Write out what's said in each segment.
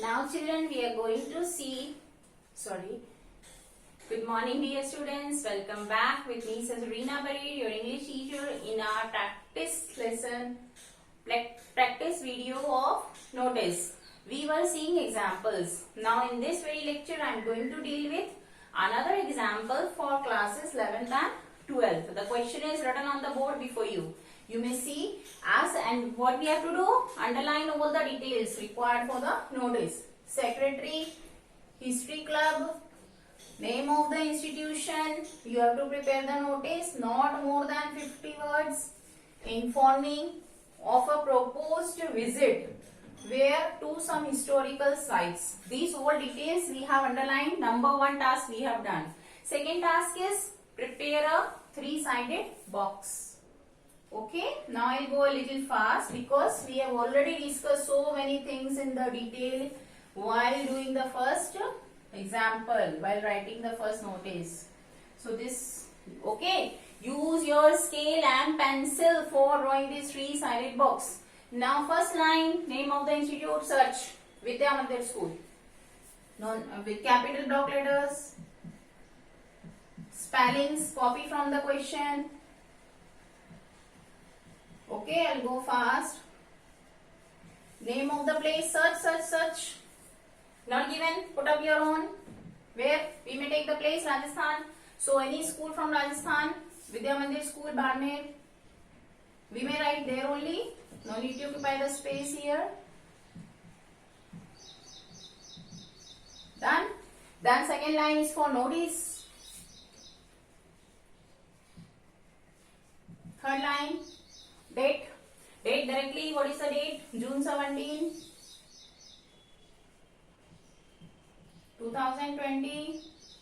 Now children, we are going to see, good morning dear students, welcome back with me Sarina Bari, your English teacher in our practice lesson, practice video of notice. We were seeing examples. Now in this very lecture I am going to deal with another example for classes 11th and 12th. The question is written on the board before you. You may see and what we have to do, underline all the details required for the notice. Secretary, history club, name of the institution. You have to prepare the notice, not more than 50 words. Informing of a proposed visit where to some historical sites. These all details we have underlined. Number 1 task we have done. Second task is prepare a 3-sided box. Okay, now I'll go a little fast because we have already discussed so many things in the detail while doing the first example, while writing the first notice. So this, okay, use your scale and pencil for drawing this 3-sided box. Now first line, name of the institute, search Vidya Mandir School. With capital block letters. Spellings, copy from the question. Okay, I'll go fast. Name of the place, search. Not given, put up your own. Where? We may take the place, Rajasthan. So any school from Rajasthan, Vidya Mandir School, Barmer. We may write there only. No need to occupy the space here. Done. Then second line is for notice. Third line, date. Date directly, what is the date? June 17, 2020.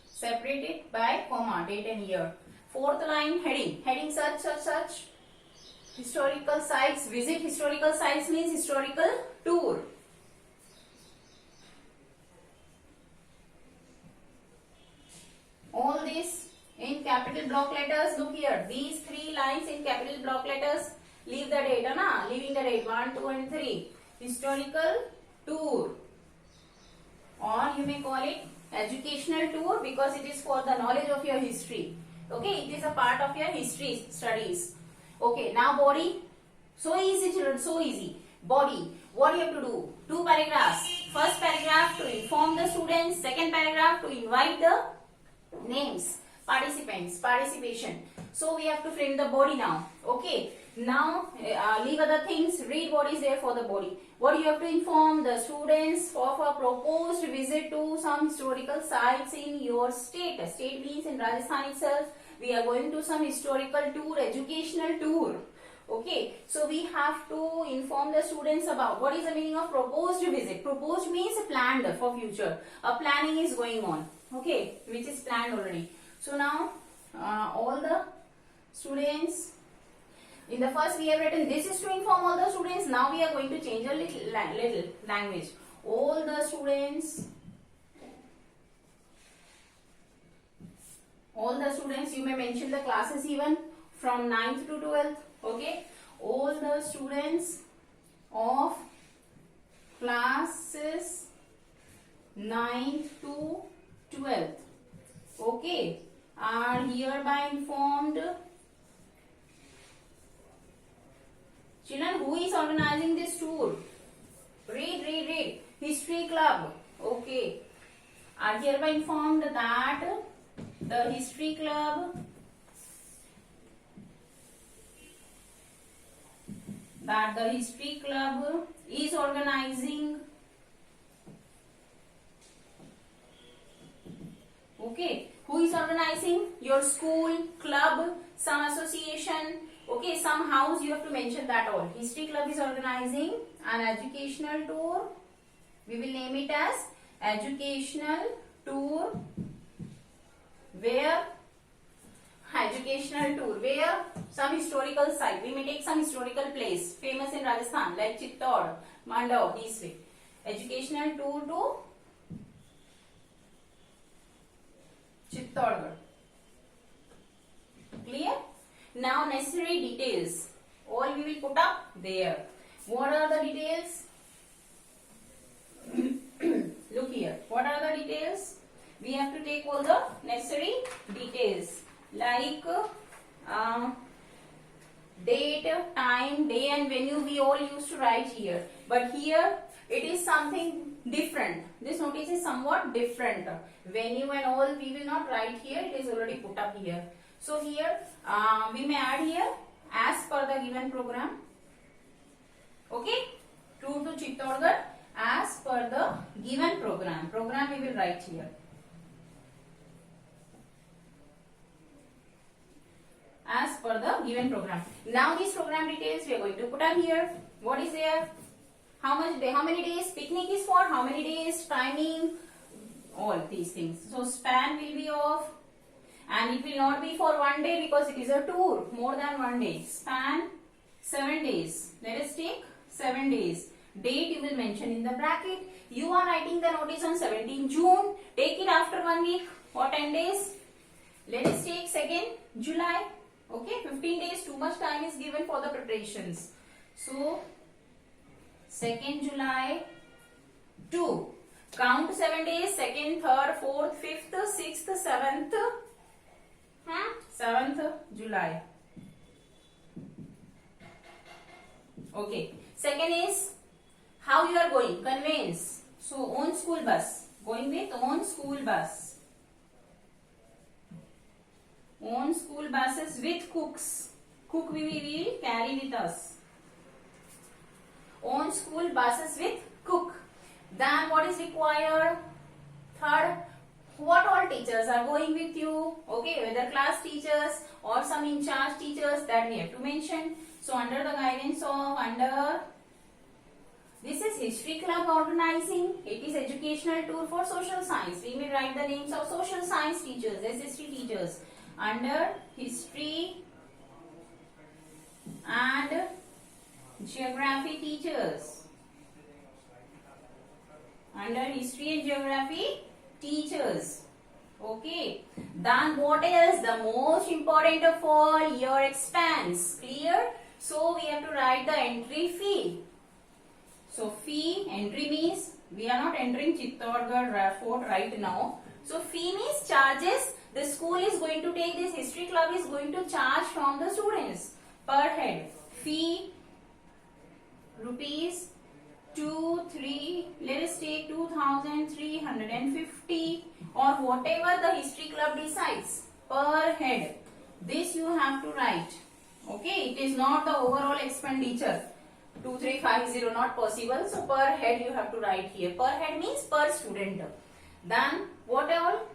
Separate it by comma, date and year. Fourth line, heading. Heading, search. Historical sites. Visit historical sites means historical tour. All this in capital block letters. Look here. These 3 lines in capital block letters. Leave the date, leaving the date 1, 2 and 3. Historical tour. Or you may call it educational tour because it is for the knowledge of your history. Okay, it is a part of your history studies. Okay, now body. So easy children, so easy. Body. What you have to do? 2 paragraphs. First paragraph to inform the students. Second paragraph to invite the names, participants, participation. So we have to frame the body now. Okay. Now leave other things. Read what is there for the body. What you have to inform the students of a proposed visit to some historical sites in your state. State means in Rajasthan itself. We are going to some historical tour, educational tour. Okay, so we have to inform the students about what is the meaning of proposed visit. Proposed means planned for future. A planning is going on. Okay, which is planned already. So now all the students, in the first we have written this is to inform all the students. Now we are going to change a little language. All the students, you may mention the classes even from 9th to 12th. Okay, all the students of classes 9th to 12th, okay, are hereby informed. Children, who is organizing this tour? Read. History club. Okay. Are hereby informed that the history club is organizing. Okay. Who is organizing? Your school, club, some association. Okay, some house, you have to mention that all. History club is organizing an educational tour. We will name it as educational tour. Where? Educational tour. Where? Some historical site. We may take some historical place famous in Rajasthan like Chittor, Mandav, this way. Educational tour to Chittorgarh. Clear? Now necessary details. All we will put up there. What are the details? we have to take all the necessary details like date, time, day and venue we all used to write here. But here it is something different. This notice is somewhat different. Venue and all we will not write here. It is already put up here. So here we may add here as per the given program. Okay. Tour to Chittorgarh as per the given program. Program we will write here. As per the given program. Now these program details we are going to put up here. What is there? How many days picnic is for? How many days? Timing? All these things. So span will be of, and it will not be for one day because it is a tour. More than one day. Span 7 days. Let us take 7 days. Date you will mention in the bracket. You are writing the notice on 17 June. Take it after 1 week or 10 days. Let us take 2nd July. Okay, 15 days, too much time is given for the preparations. So, 2nd July to count 7 days, 2nd, 3rd, 4th, 5th, 6th, 7th, 7th July. Okay, second is how you are going, conveyance. So, own school bus, going with own school bus. Own school buses with cooks. Cook we will carry with us. Own school buses with cook. Then what is required? Third, what all teachers are going with you? Okay, whether class teachers or some in charge teachers, that we have to mention. So under the guidance of this is History Club organizing. It is educational tour for social science. We may write the names of social science teachers, SST teachers. Under history and geography teachers. Under history and geography teachers. Okay. Then what else? The most important of all, your expense. Clear? So we have to write the entry fee. So fee, entry means we are not entering Chittorgarh Fort right now. So fee means charges. The school is going to take, this history club is going to charge from the students per head. Fee rupees 2, 3, let us take 2,350 or whatever the history club decides per head. This you have to write. Okay, it is not the overall expenditure. 2350 not possible. So per head you have to write here. Per head means per student. Then what all?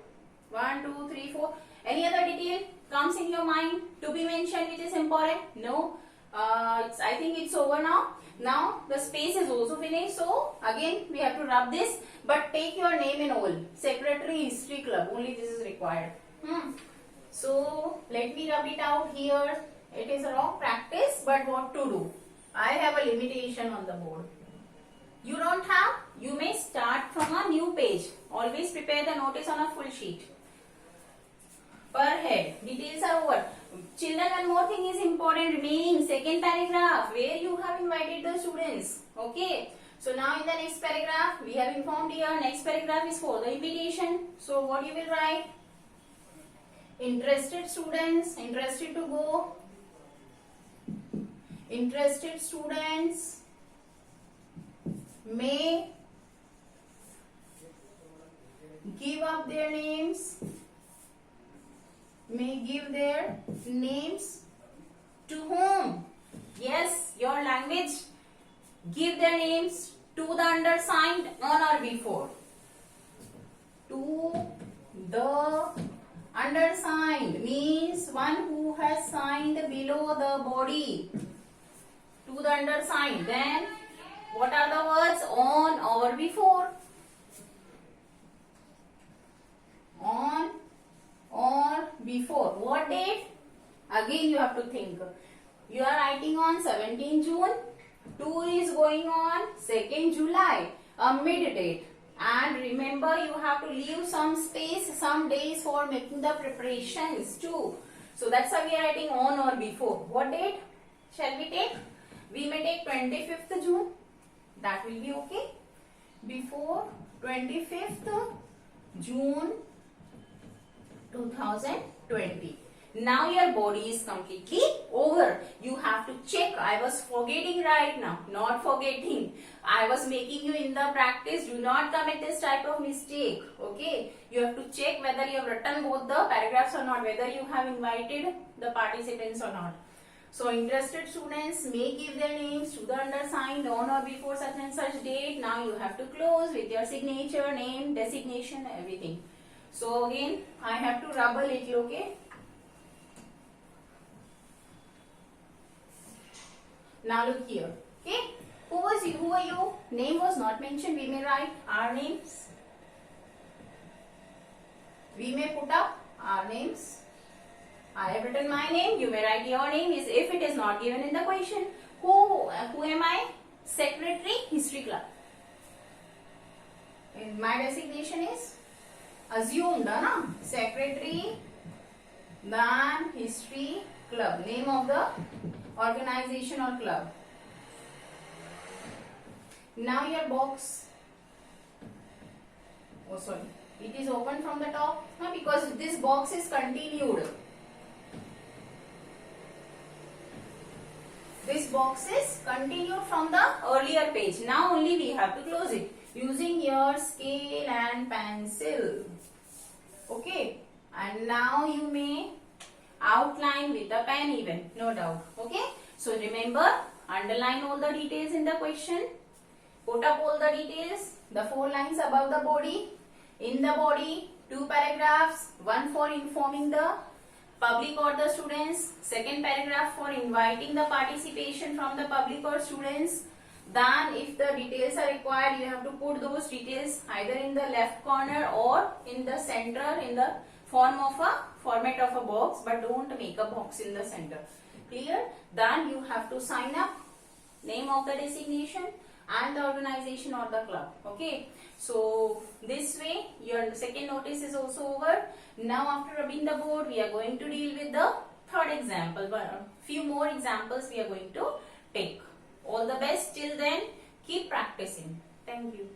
1, 2, 3, 4. Any other detail comes in your mind to be mentioned which is important? No. I think it's over now. Now the space is also finished. So again we have to rub this. But take your name and all. Secretary History Club. Only this is required. So let me rub it out here. It is a wrong practice. But what to do? I have a limitation on the board. You don't have? You may start from a new page. Always prepare the notice on a full sheet. Per head. Details are over. Children, one more thing is important remaining. Second paragraph where you have invited the students. Okay. So now in the next paragraph we have informed here. Next paragraph is for the invitation. So what you will write? Interested students. Interested to go. Interested students may give up their names. May give their names to whom? Yes, your language. Give their names to the undersigned on or before. To the undersigned means one who has signed below the body. To the undersigned. Then what are the words? On or before. On or before. What date? Again you have to think. You are writing on 17 June. Tour is going on 2nd July. A mid date. And remember you have to leave some space, some days for making the preparations too. So that's why we are writing on or before. What date shall we take? We may take 25th June. That will be okay. Before 25th June 2020. Now your body is completely over. You have to check. I was forgetting right now. Not forgetting. I was making you in the practice. Do not commit this type of mistake. Okay. You have to check whether you have written both the paragraphs or not. Whether you have invited the participants or not. So interested students may give their names to the undersigned on or before such and such date. Now you have to close with your signature, name, designation, everything. So again, I have to rub a little, okay? Now look here, okay? Who was you? Who are you? Name was not mentioned. We may write our names. We may put up our names. I have written my name. You may write your name. Is if it is not given in the question. Who am I? Secretary, History Club. And my designation is assumed, na? Secretary, then History Club. Name of the organization or club. Now your box. Oh, sorry. It is open from the top. No, because this box is continued. This box is continued from the earlier page. Now only we have to close it using your scale and pencil. Okay. And now you may outline with a pen even. No doubt. Okay. So remember, underline all the details in the question. Put up all the details. The 4 lines above the body. In the body, 2 paragraphs. One for informing the public or the students. Second paragraph for inviting the participation from the public or students. Then if the details are required, you have to put those details either in the left corner or in the center in the format of a box, but don't make a box in the center. Clear? Then you have to sign up name of the designation and the organization or the club. Okay. So this way your second notice is also over. Now after rubbing the board, we are going to deal with the third example. Few more examples we are going to take. All the best till then. Keep practicing. Thank you.